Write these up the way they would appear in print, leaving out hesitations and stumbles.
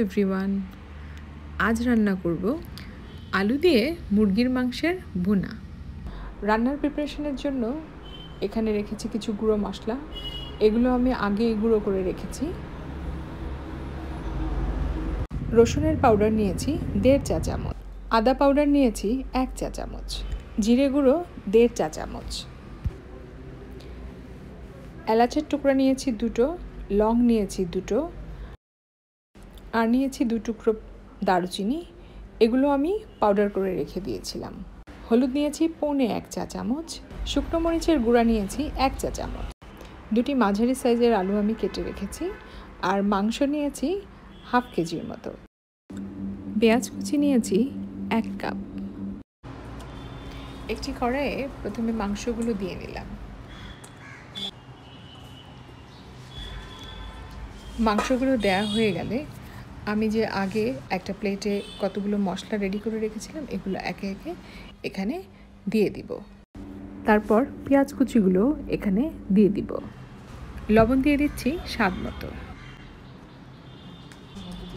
Everyone, আজ রান্না করব আলু দিয়ে মুরগির মাংসের ভুনা। রান্নার প্রিপারেশনের জন্য এখানে রেখেছি কিছু গুঁড়ো মশলা। এগুলো আমি আগে গুঁড়ো করে রেখেছি। রসুনের পাউডার নিয়েছি 1.5 চা চামচ, আদা পাউডার নিয়েছি 1 চা চামচ, জিরে গুঁড়ো 1.5 চা চামচ, এলাচের টুকরা নিয়েছি 2টো, লং নিয়েছি 2টো, আর নিয়েছি 2 টুকরো দারুচিনি। এগুলো আমি পাউডার করে রেখে দিয়েছিলাম। হলুদ নিয়েছি 1.25 চা চামচ, শুকনো মরিচের গুঁড়া নিয়েছি 1 চা চামচ, 2টি মাঝারি সাইজের আলু আমি কেটে রেখেছি, আর মাংস নিয়েছি 1/2 কেজির মতো। পেঁয়াজ কুচি নিয়েছি 1 কাপ। একটি কড়াইয়ে প্রথমে মাংসগুলো দিয়ে নিলাম। মাংসগুলো দেওয়া হয়ে গেলে আমি যে আগে একটা প্লেটে কতগুলো মশলা রেডি করে রেখেছিলাম এগুলো একে একে এখানে দিয়ে দিব। তারপর পেঁয়াজ কুচিগুলো এখানে দিয়ে দিব। লবণ দিয়ে দিচ্ছি স্বাদ মতো।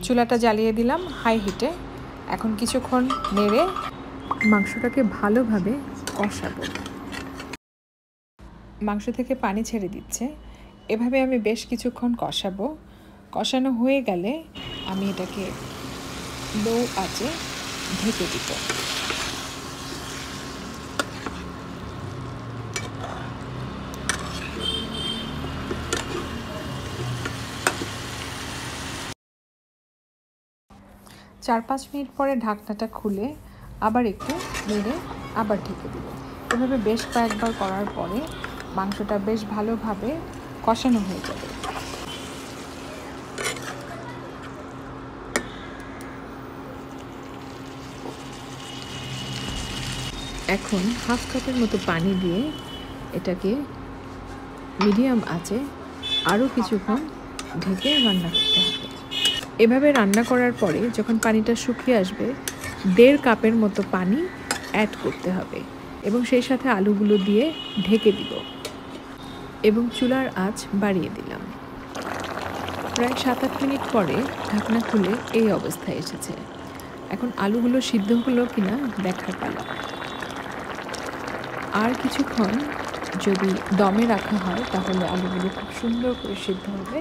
চুলাটা জ্বালিয়ে দিলাম হাই হিটে। এখন কিছুক্ষণ নেড়ে মাংসটাকে ভালোভাবে কষাবো। মাংস থেকে পানি ছেড়ে দিচ্ছে। এভাবে আমি বেশ কিছুক্ষণ কষাবো। কষানো হয়ে গেলে আমি এটাকে লো আঁচে ঢেকে দিব। চার 5 মিনিট পরে ঢাকনাটা খুলে আবার একটু নেড়ে আবার ঢেকে দিব। এভাবে বেশ কয়েকবার করার পরে মাংসটা বেশ ভালোভাবে কষানো হয়ে যাবে। এখন 1/2 কাপের মতো পানি দিয়ে এটাকে মিডিয়াম আঁচে আরও কিছুক্ষণ ঢেকে রান্না করতে হবে। এভাবে রান্না করার পরে যখন পানিটা শুকিয়ে আসবে 1.5 কাপের মতো পানি অ্যাড করতে হবে এবং সেই সাথে আলুগুলো দিয়ে ঢেকে দিব এবং চুলার আঁচ বাড়িয়ে দিলাম। প্রায় 7-8 মিনিট পরে ঢাকনা খুলে এই অবস্থায় এসেছে। এখন আলুগুলো সিদ্ধ হলো কিনা দেখার পালা। আর কিছুক্ষণ যদি দমে রাখা হয় তাহলে আলুগুলো খুব সুন্দর করে সিদ্ধ হবে।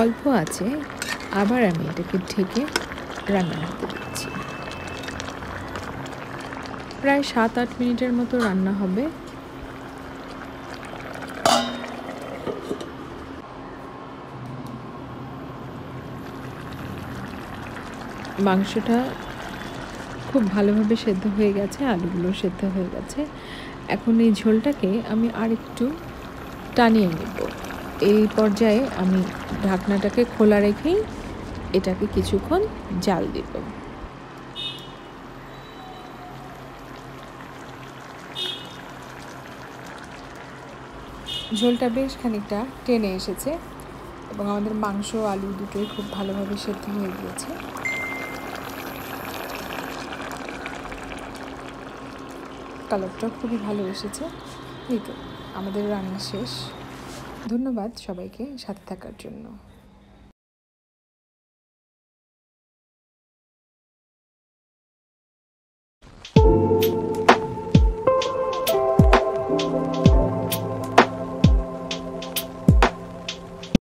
অল্প আছে আবার আমি এটাকে ঢেকে রান্না হতে দিচ্ছি। প্রায় 7-8 মিনিটের মতো রান্না হবে। মাংসটা খুব ভালোভাবে সেদ্ধ হয়ে গেছে, আলুগুলো সেদ্ধ হয়ে গেছে। এখন এই ঝোলটাকে আমি আরেকটু টানিয়ে নেব। এই পর্যায়ে আমি ঢাকনাটাকে খোলা রেখেই এটাকে কিছুক্ষণ জাল দেব। ঝোলটা বেশ খানিকটা টেনে এসেছে এবং আমাদের মাংস আলু দুটোই খুব ভালোভাবে সেদ্ধ হয়ে গিয়েছে। কালারটাও খুবই ভালো এসেছে। এই তো আমাদের রান্না শেষ। ধন্যবাদ সবাইকে সাথে থাকার জন্য।